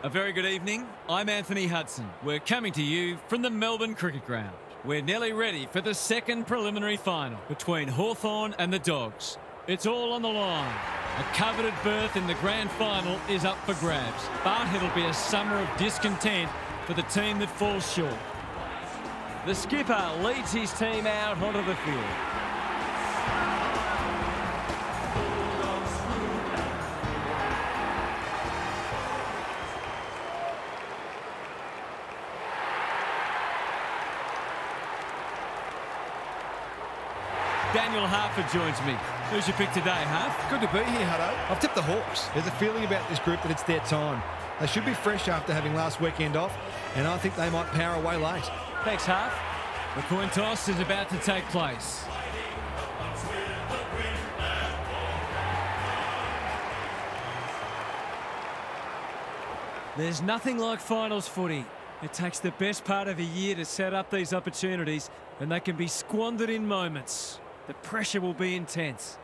A very good evening. I'm Anthony Hudson. We're coming to you from the Melbourne Cricket Ground. We're nearly ready for the second preliminary final between Hawthorn and the Dogs. It's all on the line. A coveted berth in the grand final is up for grabs, but it'll be a summer of discontent for the team that falls short. The skipper leads his team out onto the field. Daniel Harford joins me. Who's your pick today, Harf? Good to be here, Hutto. I've tipped the Hawks. There's a feeling about this group that it's their time. They should be fresh after having last weekend off, and I think they might power away late. Thanks, Harf. The coin toss is about to take place. There's nothing like finals footy. It takes the best part of a year to set up these opportunities, and they can be squandered in moments. The pressure will be intense.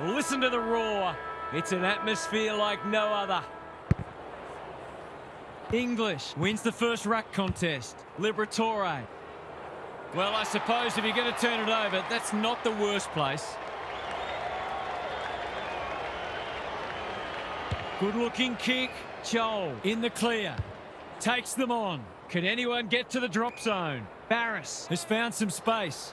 Listen to the roar. It's an atmosphere like no other. English wins the first ruck contest. Liberatore. Well, I suppose if you're going to turn it over, that's not the worst place. Good-looking kick. Joel in the clear. Takes them on. Can anyone get to the drop zone? Barris has found some space.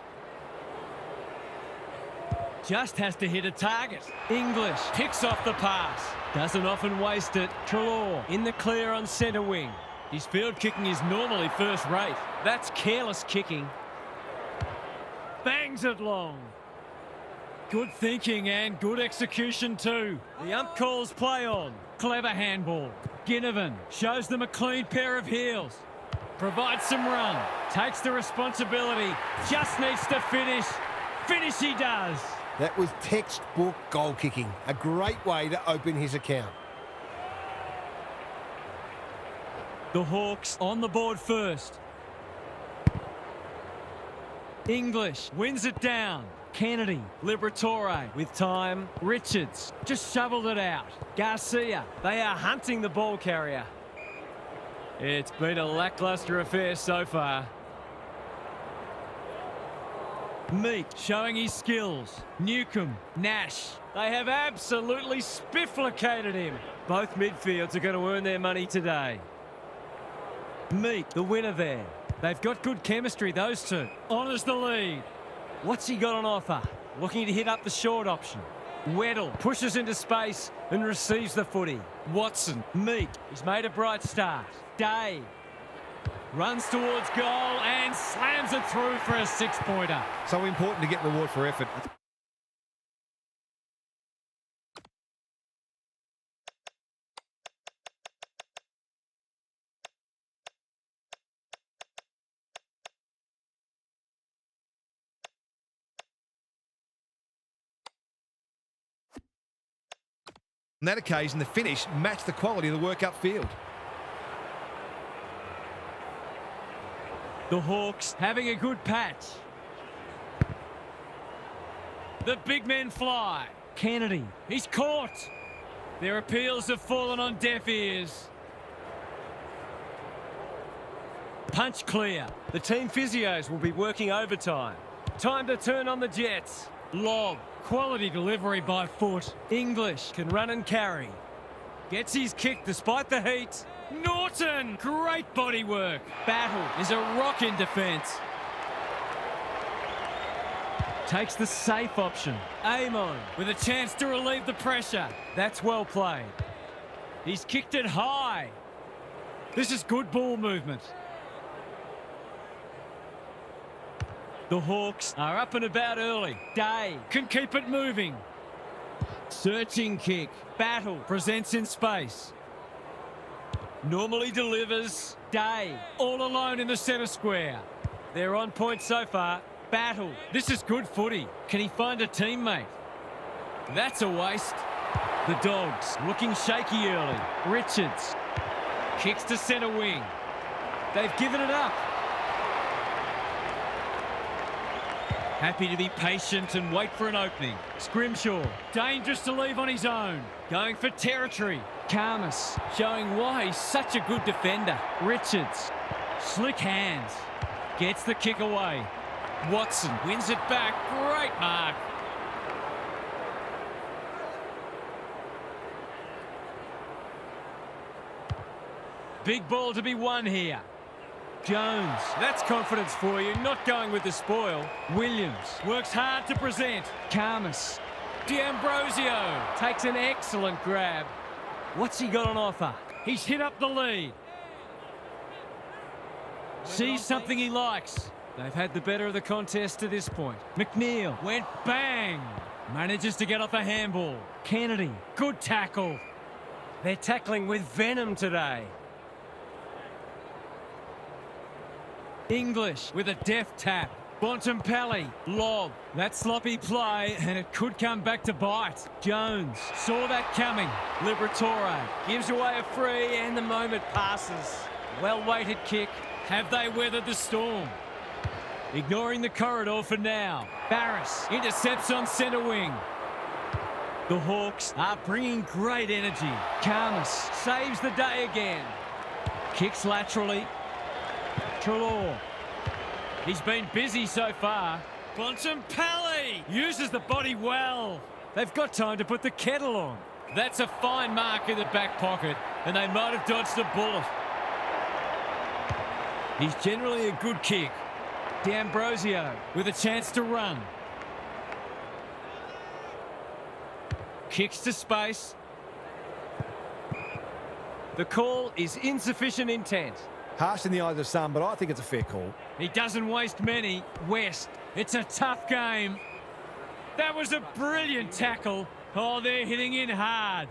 Just has to hit a target. English picks off the pass. Doesn't often waste it. Treloar in the clear on centre wing. His field kicking is normally first rate. That's careless kicking. Bangs it long. Good thinking and good execution too. The ump calls play on. Clever handball. Ginnivan shows them a clean pair of heels. Provides some run. Takes the responsibility. Just needs to finish. Finish he does. That was textbook goal kicking. A great way to open his account. The Hawks on the board first. English wins it down. Kennedy, Liberatore with time. Richards just shoveled it out. Garcia, they are hunting the ball carrier. It's been a lacklustre affair so far. Meek showing his skills. Newcomb, Nash. They have absolutely spifflicated him. Both midfields are going to earn their money today. Meek, the winner there. They've got good chemistry, those two. Honours the lead. What's he got on offer? Looking to hit up the short option. Weddle pushes into space and receives the footy. Watson, Meek. He's made a bright start. Day. Runs towards goal and slams it through for a 6-pointer. So important to get reward for effort. On that occasion, the finish matched the quality of the work upfield. The Hawks having a good patch. The big men fly. Kennedy, he's caught. Their appeals have fallen on deaf ears. Punch clear. The team physios will be working overtime. Time to turn on the Jets. Lob. Quality delivery by foot. English can run and carry. Gets his kick despite the heat. Norton! Great body work. Battle is a rock in defence. Takes the safe option. Aim on with a chance to relieve the pressure. That's well played. He's kicked it high. This is good ball movement. The Hawks are up and about early. Day can keep it moving. Searching kick. Battle presents in space. Normally delivers. Day all alone in the centre square. They're on point so far. Battle. This is good footy. Can he find a teammate? That's a waste. The Dogs looking shaky early. Richards kicks to centre wing. They've given it up. Happy to be patient and wait for an opening. Scrimshaw, dangerous to leave on his own. Going for territory. Karmas showing why he's such a good defender. Richards, slick hands. Gets the kick away. Watson wins it back. Great mark. Big ball to be won here. Jones, that's confidence for you, not going with the spoil. Williams works hard to present. Karmas. D'Ambrosio takes an excellent grab. What's he got on offer? He's hit up the lead. Sees something he likes. They've had the better of the contest to this point. McNeil went bang. Manages to get off a handball. Kennedy, good tackle. They're tackling with venom today. English with a deft tap. Bontempelli, lob. That sloppy play, and it could come back to bite. Jones saw that coming. Liberatore gives away a free, and the moment passes. Well-weighted kick. Have they weathered the storm? Ignoring the corridor for now. Barris intercepts on centre wing. The Hawks are bringing great energy. Karmas saves the day again. Kicks laterally. Trelaw. He's been busy so far. Bontempelli uses the body well. They've got time to put the kettle on. That's a fine mark in the back pocket, and they might have dodged a bullet. He's generally a good kick. D'Ambrosio with a chance to run. Kicks to space. The call is insufficient intent. Harsh in the eyes of some, but I think it's a fair call. He doesn't waste many. West, it's a tough game. That was a brilliant tackle. Oh, they're hitting in hard.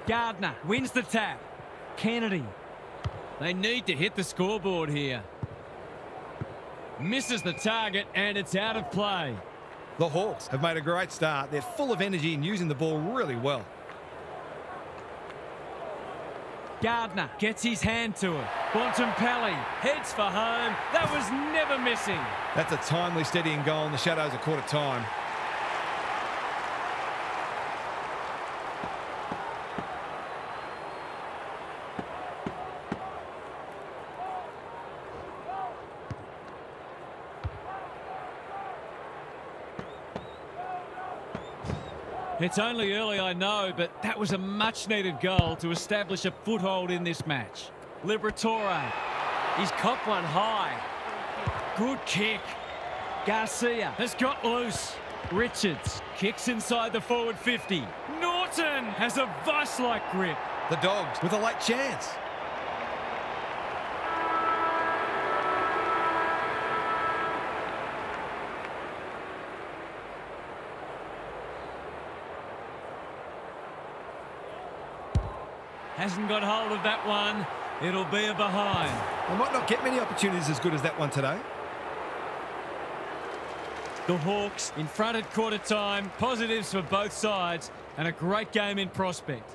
Gardner wins the tap. Kennedy. They need to hit the scoreboard here. Misses the target, and it's out of play. The Hawks have made a great start. They're full of energy and using the ball really well. Gardner gets his hand to it. Bontempelli heads for home. That was never missing. That's a timely, steadying goal, and the Shadows are caught at time. It's only early, I know, but that was a much-needed goal to establish a foothold in this match. Liberatore. He's copped one high. Good kick. Garcia has got loose. Richards kicks inside the forward 50. Norton has a vice-like grip. The Dogs with a late chance. Hasn't got hold of that one. It'll be a behind. They might not get many opportunities as good as that one today. The Hawks in front at quarter time. Positives for both sides and a great game in prospect.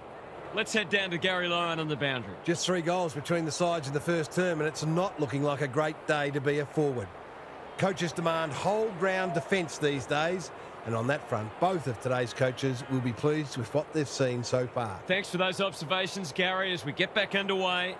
Let's head down to Gary Lyon on the boundary. Just 3 goals between the sides in the first term, and it's not looking like a great day to be a forward. Coaches demand whole ground defence these days, and on that front, both of today's coaches will be pleased with what they've seen so far. Thanks for those observations, Gary, as we get back underway.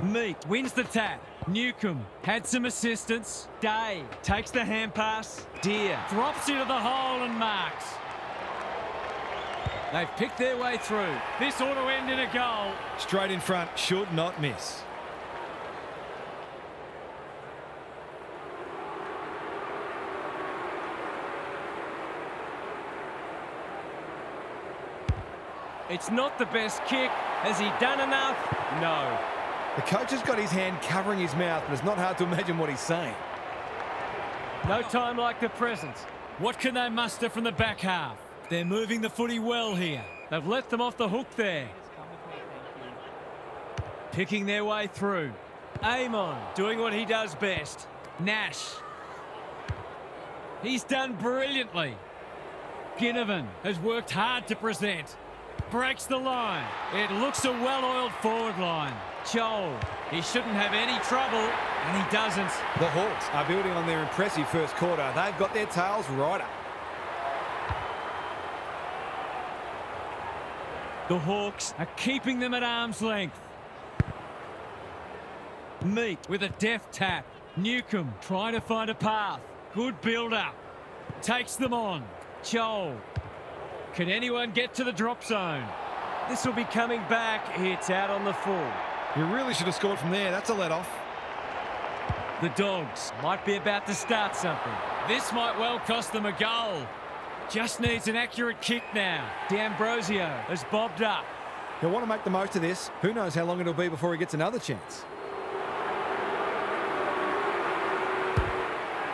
Meek wins the tap. Newcomb had some assistance. Day takes the hand pass. Deer drops into the hole and marks. They've picked their way through. This ought to end in a goal. Straight in front, should not miss. It's not the best kick. Has he done enough? No. The coach has got his hand covering his mouth, but it's not hard to imagine what he's saying. No time like the present. What can they muster from the back half? They're moving the footy well here. They've let them off the hook there. Picking their way through. Amon doing what he does best. Nash. He's done brilliantly. Ginnivan has worked hard to present. Breaks the line. It looks a well-oiled forward line. Joel, he shouldn't have any trouble, and he doesn't. The Hawks are building on their impressive first quarter. They've got their tails right up. The Hawks are keeping them at arm's length. Meek with a deft tap. Newcomb trying to find a path. Good build-up. Takes them on. Joel. Can anyone get to the drop zone? This will be coming back. It's out on the full. You really should have scored from there. That's a let-off. The Dogs might be about to start something. This might well cost them a goal. Just needs an accurate kick now. D'Ambrosio has bobbed up. He'll want to make the most of this. Who knows how long it'll be before he gets another chance.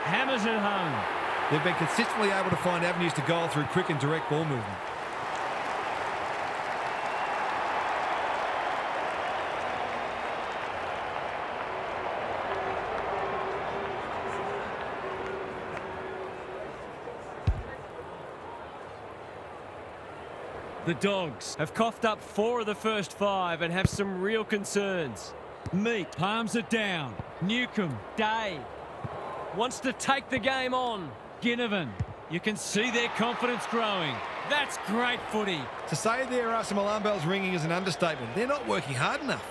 Hammers it home. They've been consistently able to find avenues to goal through quick and direct ball movement. The Dogs have coughed up 4 of the first 5 and have some real concerns. Meek palms it down. Newcomb, Day, wants to take the game on. Ginnivan, you can see their confidence growing. That's great footy. To say there are some alarm bells ringing is an understatement. They're not working hard enough.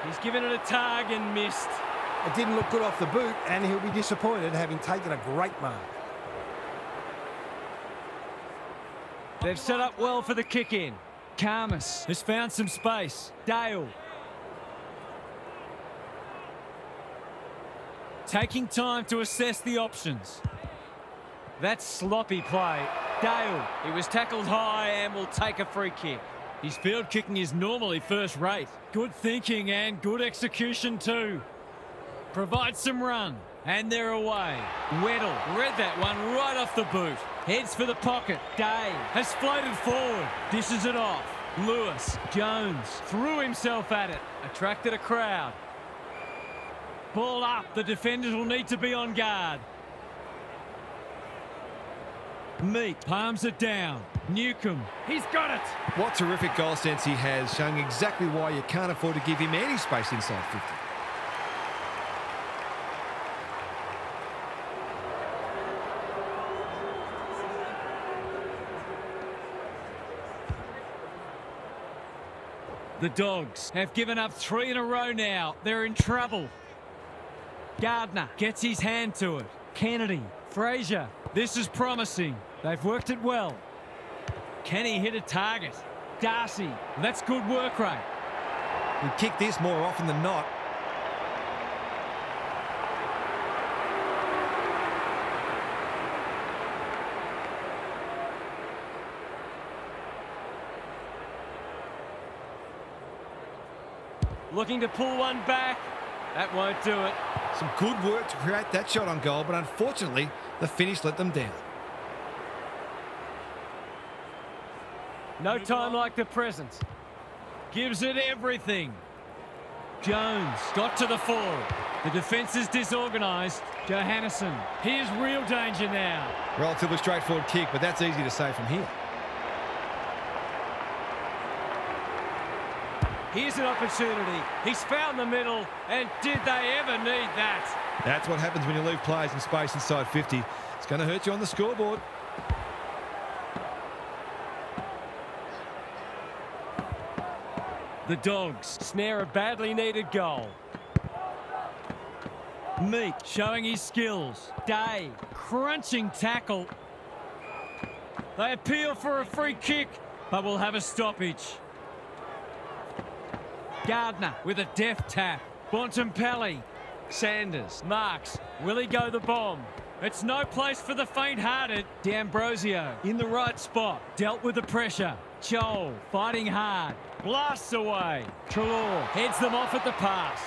He's given it a tug and missed. It didn't look good off the boot, and he'll be disappointed having taken a great mark. They've set up well for the kick-in. Karmas has found some space. Dale. Taking time to assess the options. That's sloppy play. Dale, he was tackled high and will take a free kick. His field kicking is normally first rate. Good thinking and good execution too. Provides some run. And they're away. Weddle read that one right off the boot. Heads for the pocket. Day has floated forward. Dishes it off. Lewis. Jones threw himself at it. Attracted a crowd. Ball up. The defenders will need to be on guard. Meek palms it down. Newcomb. He's got it. What terrific goal sense he has, showing exactly why you can't afford to give him any space inside 50. The Dogs have given up 3 in a row now. They're in trouble. Gardner gets his hand to it. Kennedy, Fraser. This is promising. They've worked it well. Can he hit a target? Darcy, that's good work rate. We kick this more often than not. Looking to pull one back. That won't do it. Some good work to create that shot on goal, but unfortunately, the finish let them down. No time like the present. Gives it everything. Jones got to the full. The defence is disorganised. Johannesson, here's real danger now. Relatively straightforward kick, but that's easy to say from here. Here's an opportunity. He's found the middle, and did they ever need that? That's what happens when you leave players in space inside 50. It's going to hurt you on the scoreboard. The Dogs snare a badly needed goal. Meek showing his skills. Day, crunching tackle. They appeal for a free kick, but will have a stoppage. Gardner with a deft tap. Bontempelli. Sanders marks. Will he go the bomb? It's no place for the faint-hearted. D'Ambrosio in the right spot. Dealt with the pressure. Joel fighting hard. Blasts away. Trelaw heads them off at the pass.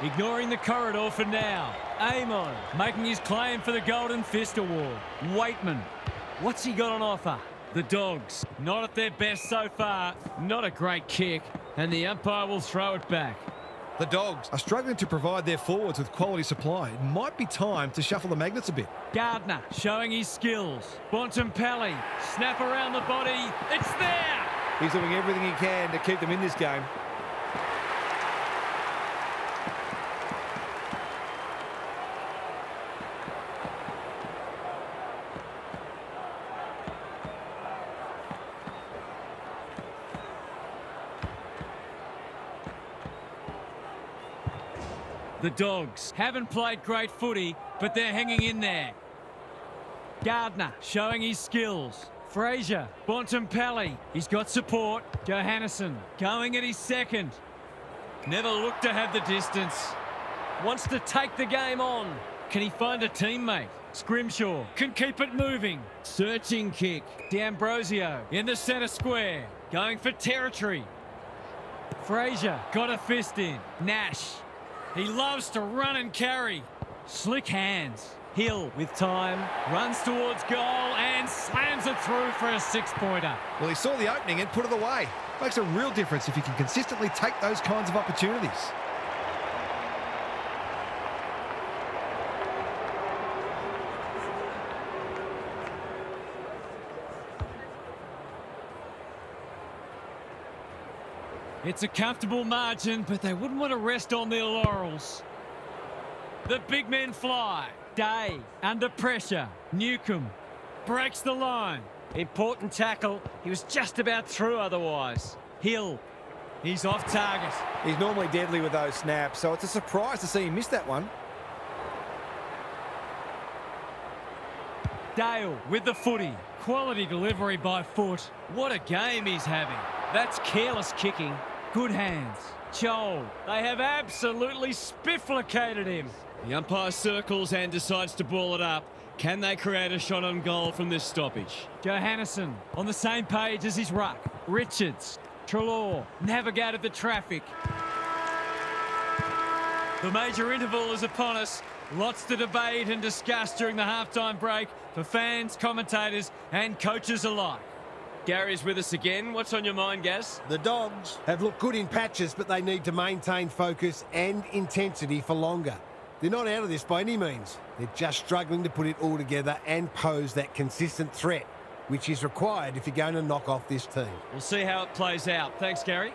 Ignoring the corridor for now. Amon making his claim for the Golden Fist Award. Waitman. What's he got on offer? The Dogs not at their best so far. Not a great kick. And the umpire will throw it back. The Dogs are struggling to provide their forwards with quality supply. It might be time to shuffle the magnets a bit. Gardner showing his skills. Bontempelli. Snap around the body. It's there! He's doing everything he can to keep them in this game. The Dogs haven't played great footy, but they're hanging in there. Gardner showing his skills. Fraser, Bontempelli, he's got support. Johannesson going at his second. Never looked to have the distance. Wants to take the game on. Can he find a teammate? Scrimshaw can keep it moving. Searching kick. D'Ambrosio in the centre square. Going for territory. Fraser got a fist in. Nash. He loves to run and carry. Slick hands. Hill with time. Runs towards goal and slams it through for a six-pointer. Well, he saw the opening and put it away. Makes a real difference if you can consistently take those kinds of opportunities. It's a comfortable margin, but they wouldn't want to rest on their laurels. The big men fly. Day under pressure. Newcomb breaks the line. Important tackle. He was just about through otherwise. Hill. He's off target. He's normally deadly with those snaps, so it's a surprise to see him miss that one. Dale with the footy. Quality delivery by foot. What a game he's having. That's careless kicking. Good hands. Joel. They have absolutely spifflicated him. The umpire circles and decides to ball it up. Can they create a shot on goal from this stoppage? Johannesson on the same page as his ruck. Richards. Trelaw navigated the traffic. The major interval is upon us. Lots to debate and discuss during the halftime break for fans, commentators and coaches alike. Gary's with us again. What's on your mind, Gaz? The Dogs have looked good in patches, but they need to maintain focus and intensity for longer. They're not out of this by any means. They're just struggling to put it all together and pose that consistent threat, which is required if you're going to knock off this team. We'll see how it plays out. Thanks, Gary.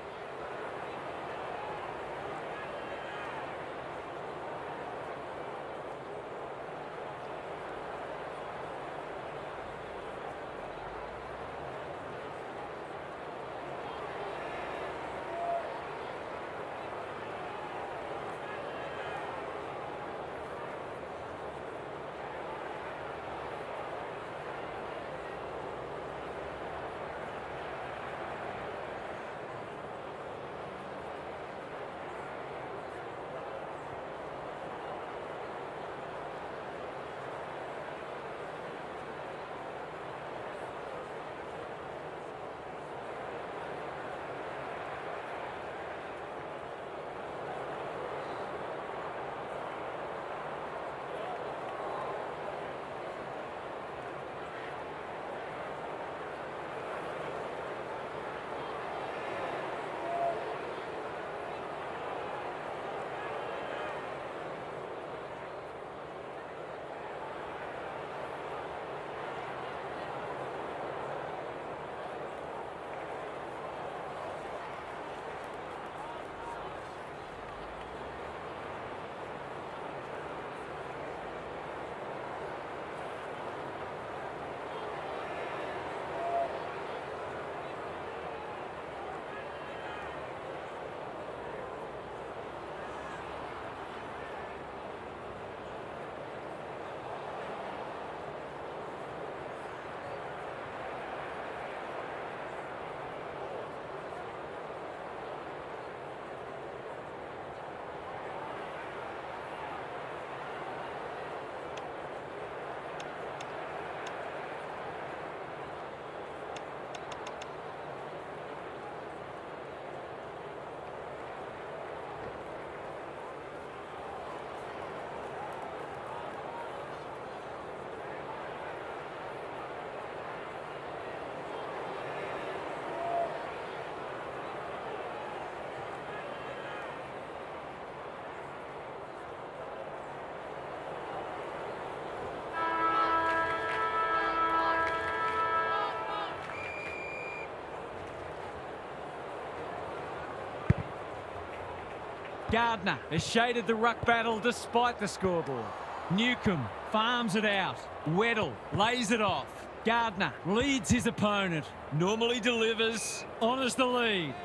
Gardner has shaded the ruck battle despite the scoreboard. Newcomb farms it out. Weddle lays it off. Gardner leads his opponent. Normally delivers, honours the lead.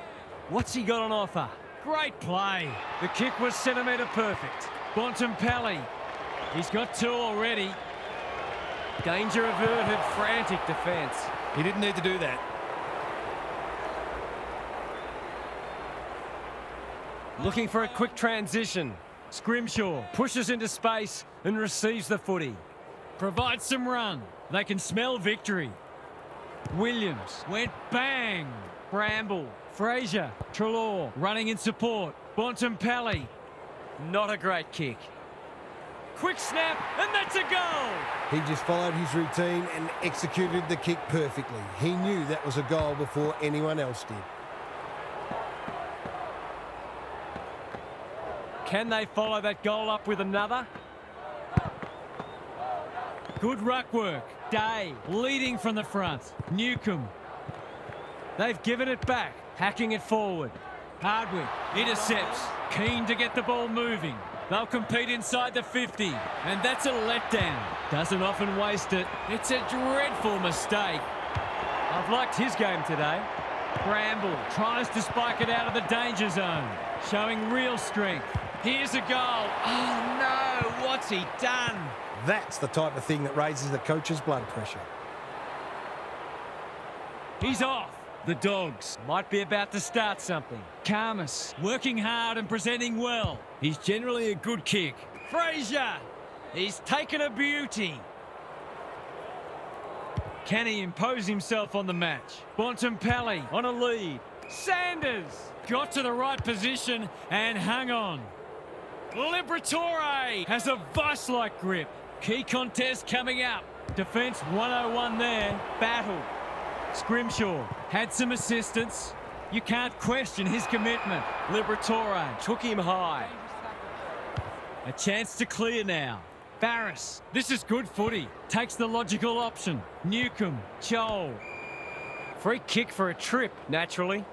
What's he got on offer? Great play. The kick was centimetre perfect. Bontempelli. He's got two already. Danger averted, frantic defence. He didn't need to do that. Looking for a quick transition. Scrimshaw pushes into space and receives the footy. Provides some run. They can smell victory. Williams went bang. Bramble, Fraser, Treloar running in support. Bontempelli. Not a great kick. Quick snap, and that's a goal! He just followed his routine and executed the kick perfectly. He knew that was a goal before anyone else did. Can they follow that goal up with another? Good ruck work. Day leading from the front. Newcomb. They've given it back, hacking it forward. Hardwick intercepts, keen to get the ball moving. They'll compete inside the 50, and that's a letdown. Doesn't often waste it. It's a dreadful mistake. I've liked his game today. Bramble tries to spike it out of the danger zone, showing real strength. Here's a goal. Oh no, what's he done? That's the type of thing that raises the coach's blood pressure. He's off. The Dogs might be about to start something. Karmas working hard and presenting well. He's generally a good kick. Fraser, he's taken a beauty. Can he impose himself on the match? Bontempelli on a lead. Sanders got to the right position and hung on. Liberatore has a vice-like grip. Key contest coming up. Defence 101 there. Battle. Scrimshaw had some assistance. You can't question his commitment. Liberatore took him high. A chance to clear now. Barris, this is good footy. Takes the logical option. Newcomb, Joel. Free kick for a trip, naturally.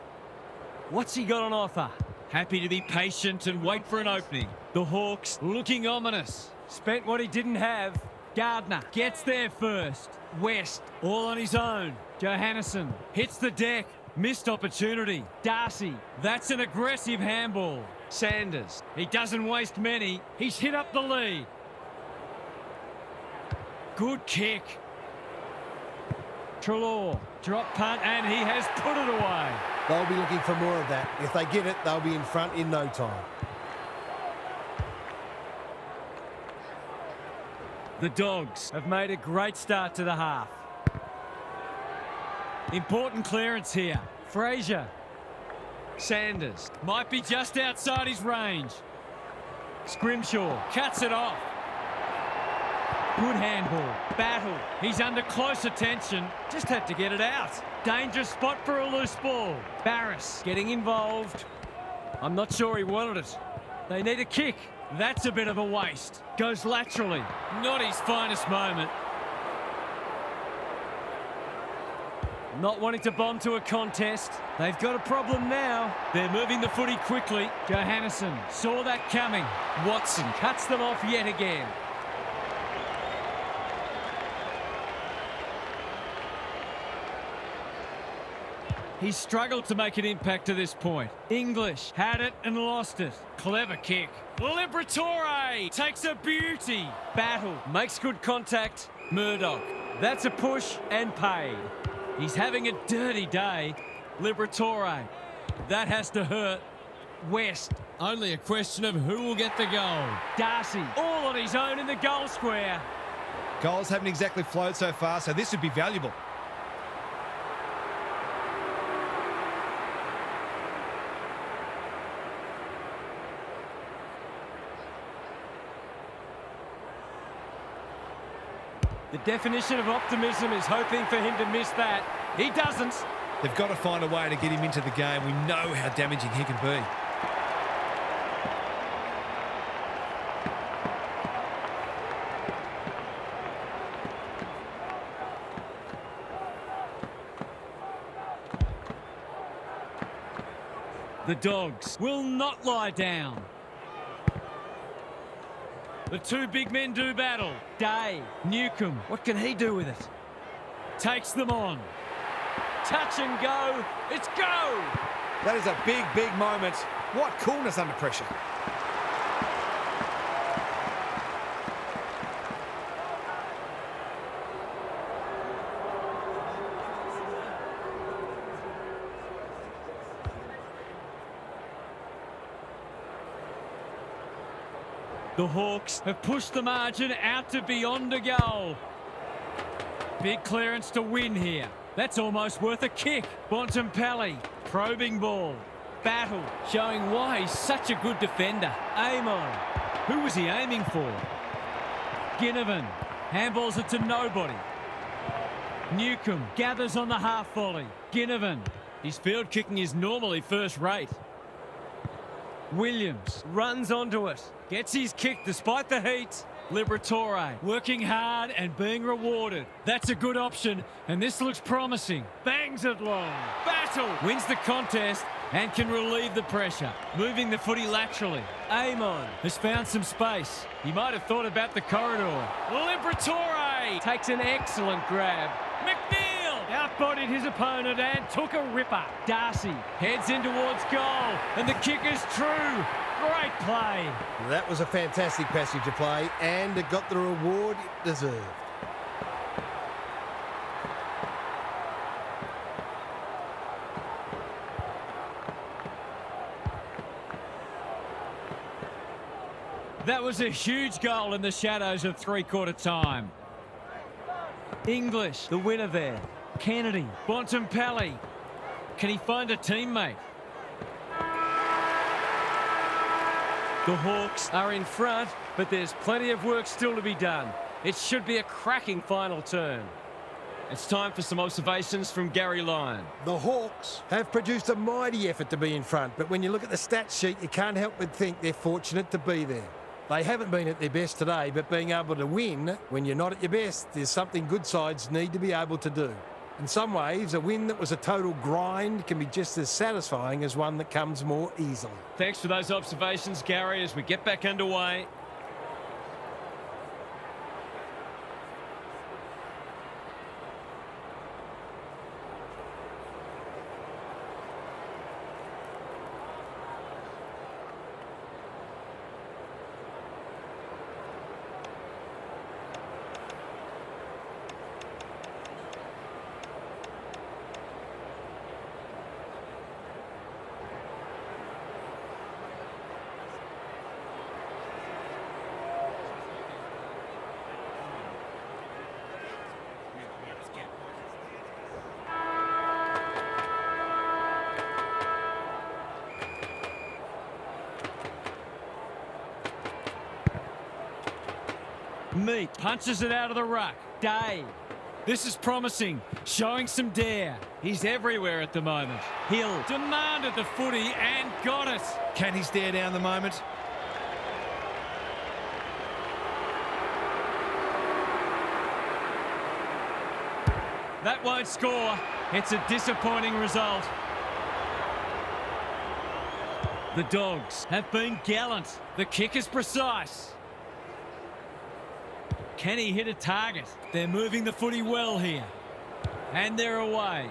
What's he got on offer? Happy to be patient and wait for an opening. The Hawks looking ominous. Spent what he didn't have. Gardner gets there first. West all on his own. Johannesson hits the deck. Missed opportunity. Darcy, that's an aggressive handball. Sanders, he doesn't waste many. He's hit up the lead. Good kick. Treloar, drop punt, and he has put it away. They'll be looking for more of that. If they get it, they'll be in front in no time. The Dogs have made a great start to the half. Important clearance here. Fraser. Sanders might be just outside his range. Scrimshaw cuts it off. Good handball. Battle. He's under close attention. Just had to get it out. Dangerous spot for a loose ball. Barris getting involved. I'm not sure he wanted it. They need a kick. That's a bit of a waste. Goes laterally. Not his finest moment. Not wanting to bomb to a contest. They've got a problem now. They're moving the footy quickly. Johannesson saw that coming. Watson cuts them off yet again. He's struggled to make an impact to this point. English had it and lost it. Clever kick. Liberatore takes a beauty. Battle makes good contact. Murdoch. That's a push and paid. He's having a dirty day. Liberatore. That has to hurt. West. Only a question of who will get the goal. Darcy all on his own in the goal square. Goals haven't exactly flowed so far, so this would be valuable. The definition of optimism is hoping for him to miss that. He doesn't. They've got to find a way to get him into the game. We know how damaging he can be. The Dogs will not lie down. The two big men do battle. Day, Newcomb, what can he do with it? Takes them on. Touch and go. It's go! That is a big, big moment. What coolness under pressure. The Hawks have pushed the margin out to beyond a goal. Big clearance to win here. That's almost worth a kick. Bontempelli, probing ball. Battle, showing why he's such a good defender. Aim on. Who was he aiming for? Ginnivan, handballs it to nobody. Newcomb gathers on the half volley. Ginnivan, his field kicking is normally first rate. Williams runs onto it. Gets his kick despite the heat. Liberatore working hard and being rewarded. That's a good option, and this looks promising. Bangs it long. Battle wins the contest and can relieve the pressure. Moving the footy laterally. Amon has found some space. He might have thought about the corridor. Liberatore takes an excellent grab. McNeil outbodied his opponent and took a ripper. Darcy heads in towards goal, and the kick is true. Great play. That was a fantastic passage of play, and it got the reward it deserved. That was a huge goal in the shadows of three-quarter time. English, the winner there. Kennedy, Bontempelli. Can he find a teammate? The Hawks are in front, but there's plenty of work still to be done. It should be a cracking final turn. It's time for some observations from Gary Lyon. The Hawks have produced a mighty effort to be in front, but when you look at the stats sheet, you can't help but think they're fortunate to be there. They haven't been at their best today, but being able to win when you're not at your best is something good sides need to be able to do. In some ways, a win that was a total grind can be just as satisfying as one that comes more easily. Thanks for those observations, Gary, as we get back underway. Meek punches it out of the ruck. Day. This is promising, showing some dare. He's everywhere at the moment. Hill demanded the footy and got it. Can he stare down the moment? That won't score. It's a disappointing result. The Dogs have been gallant. The kick is precise. Can he hit a target? They're moving the footy well here. And they're away.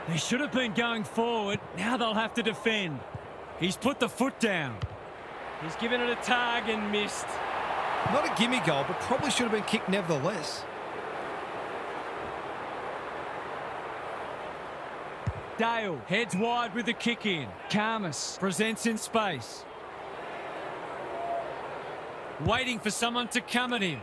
They should have been going forward. Now they'll have to defend. He's put the foot down. He's given it a tug and missed. Not a gimme goal, but probably should have been kicked nevertheless. Dale heads wide with the kick in. Karmas presents in space. Waiting for someone to come at him.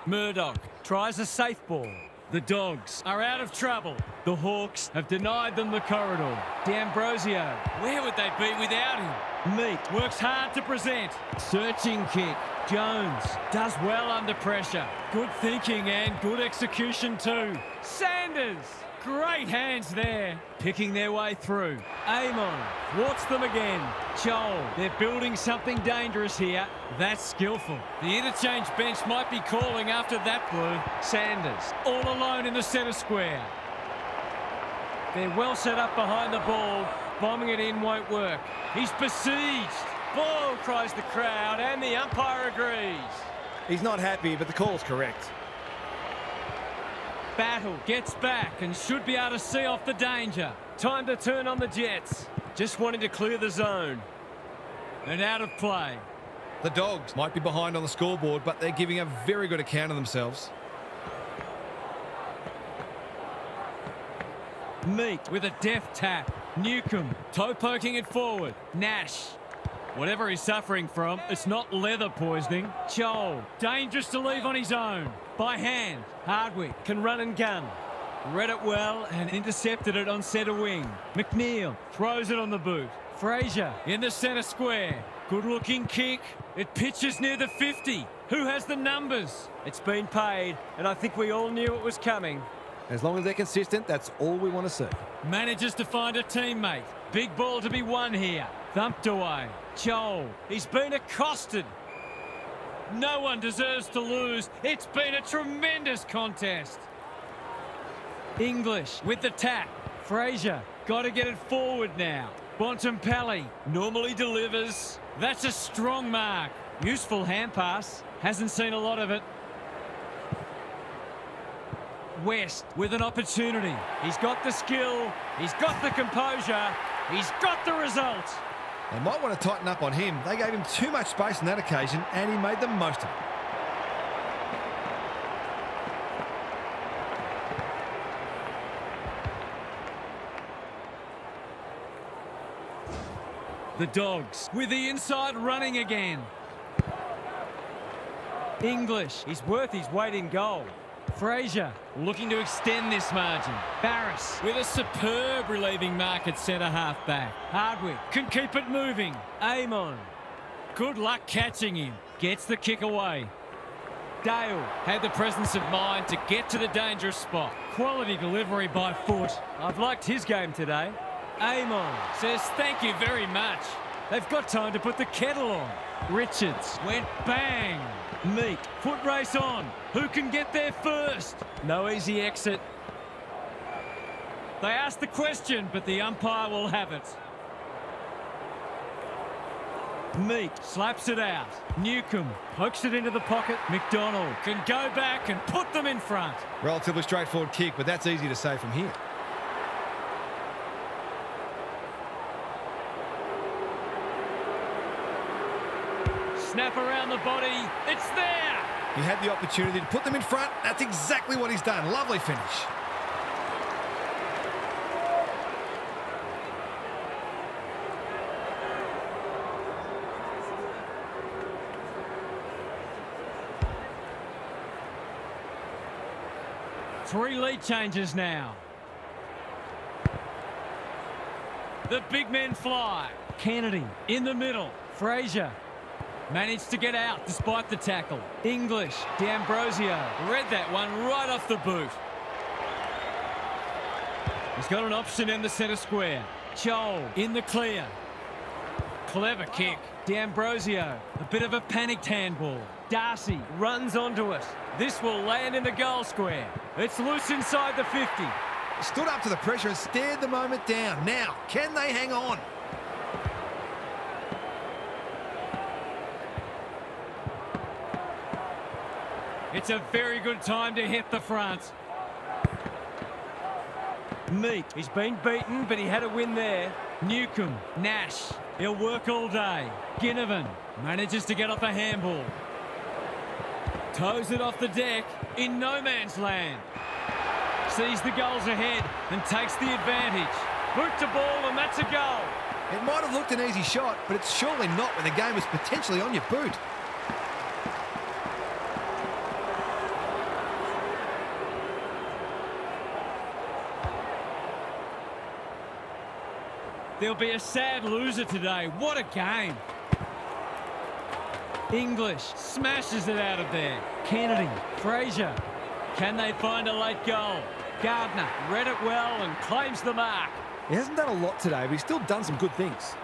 Murdoch tries a safe ball. The Dogs are out of trouble. The Hawks have denied them the corridor. D'Ambrosio, where would they be without him? Meek works hard to present. Searching kick. Jones does well under pressure. Good thinking and good execution too. Sanders, great hands there. Picking their way through. Amon thwarts them again. Joel, they're building something dangerous here. That's skillful. The interchange bench might be calling after that blue. Sanders, all alone in the centre square. They're well set up behind the ball. Bombing it in won't work. He's besieged. Ball, cries the crowd, and the umpire agrees. He's not happy, but the call's correct. Battle gets back and should be able to see off the danger. Time to turn on the Jets. Just wanting to clear the zone. And out of play. The Dogs might be behind on the scoreboard, but they're giving a very good account of themselves. Meek with a deft tap. Newcomb toe poking it forward. Nash. Whatever he's suffering from, it's not leather poisoning. Joel, dangerous to leave on his own. By hand, Hardwick can run and gun. Read it well and intercepted it on centre wing. McNeil throws it on the boot. Fraser in the centre square. Good looking kick. It pitches near the 50. Who has the numbers? It's been paid, and I think we all knew it was coming. As long as they're consistent, that's all we want to see. Manages to find a teammate. Big ball to be won here. Thumped away. Joel, he's been accosted. No one deserves to lose. It's been a tremendous contest. English with the tap. Fraser, got to get it forward now. Bontempelli normally delivers. That's a strong mark. Useful hand pass. Hasn't seen a lot of it. West with an opportunity. He's got the skill. He's got the composure. He's got the result. They might want to tighten up on him. They gave him too much space on that occasion, and he made the most of it. The Dogs with the inside running again. English, he's worth his weight in gold. Fraser looking to extend this margin. Barris with a superb relieving mark at centre half back. Hardwick can keep it moving. Amon, good luck catching him. Gets the kick away. Dale had the presence of mind to get to the dangerous spot. Quality delivery by foot. I've liked his game today. Amon says thank you very much. They've got time to put the kettle on. Richards went bang. Meek, foot race on. Who can get there first? No easy exit. They asked the question, but the umpire will have it. Meek slaps it out. Newcomb pokes it into the pocket. McDonald can go back and put them in front. Relatively straightforward kick, but that's easy to say from here. Snap around the body. It's there. He had the opportunity to put them in front. That's exactly what he's done. Lovely finish. Three lead changes now. The big men fly. Kennedy in the middle. Fraser managed to get out despite the tackle. English, D'Ambrosio read that one right off the boot. He's got an option in the centre square. Joel in the clear. Clever kick. D'Ambrosio, a bit of a panicked handball. Darcy runs onto it. This will land in the goal square. It's loose inside the 50. Stood up to the pressure and stared the moment down. Now, can they hang on? It's a very good time to hit the front. Meek, he's been beaten, but he had a win there. Newcomb, Nash, he'll work all day. Ginnivan manages to get off a handball. Toes it off the deck in no man's land. Sees the goals ahead and takes the advantage. Boot to ball and that's a goal. It might have looked an easy shot, but it's surely not when the game is potentially on your boot. There'll be a sad loser today. What a game. English smashes it out of there. Kennedy, Fraser. Can they find a late goal? Gardner read it well and claims the mark. He hasn't done a lot today, but he's still done some good things.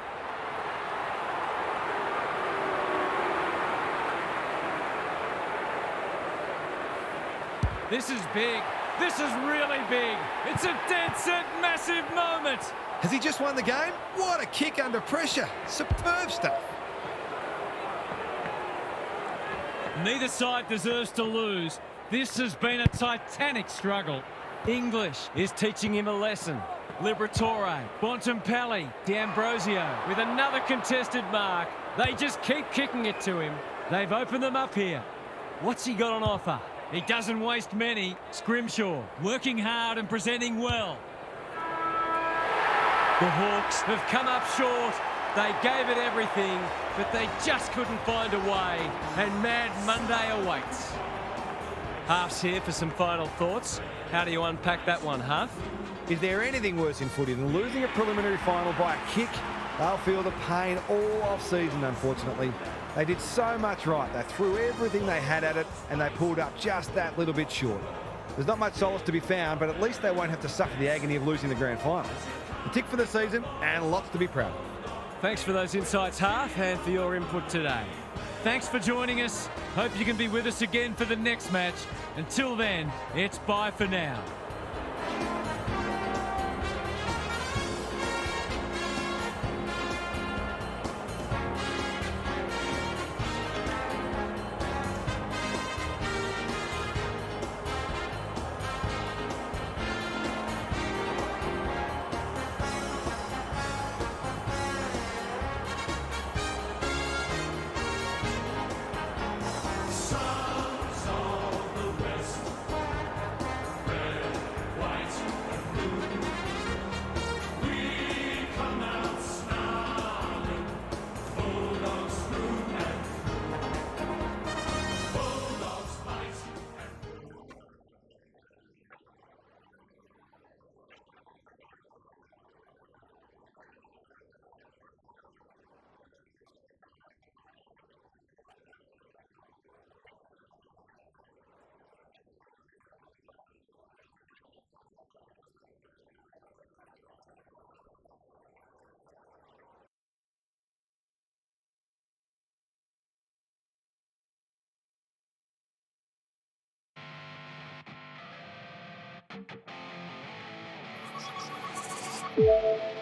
This is big. This is really big. It's a dead set massive moment. Has he just won the game? What a kick under pressure. Superb stuff. Neither side deserves to lose. This has been a titanic struggle. English is teaching him a lesson. Liberatore, Bontempelli, D'Ambrosio with another contested mark. They just keep kicking it to him. They've opened them up here. What's he got on offer? He doesn't waste many. Scrimshaw working hard and presenting well. The Hawks have come up short. They gave it everything, but they just couldn't find a way, and Mad Monday awaits. Half's here for some final thoughts. How do you unpack that one, Half? Is there anything worse in footy than losing a preliminary final by a kick? They'll feel the pain all off-season, unfortunately. They did so much right. They threw everything they had at it, and they pulled up just that little bit short. There's not much solace to be found, but at least they won't have to suffer the agony of losing the grand final. A tick for the season, and lots to be proud of. Thanks for those insights, Half, and for your input today. Thanks for joining us. Hope you can be with us again for the next match. Until then, it's bye for now. You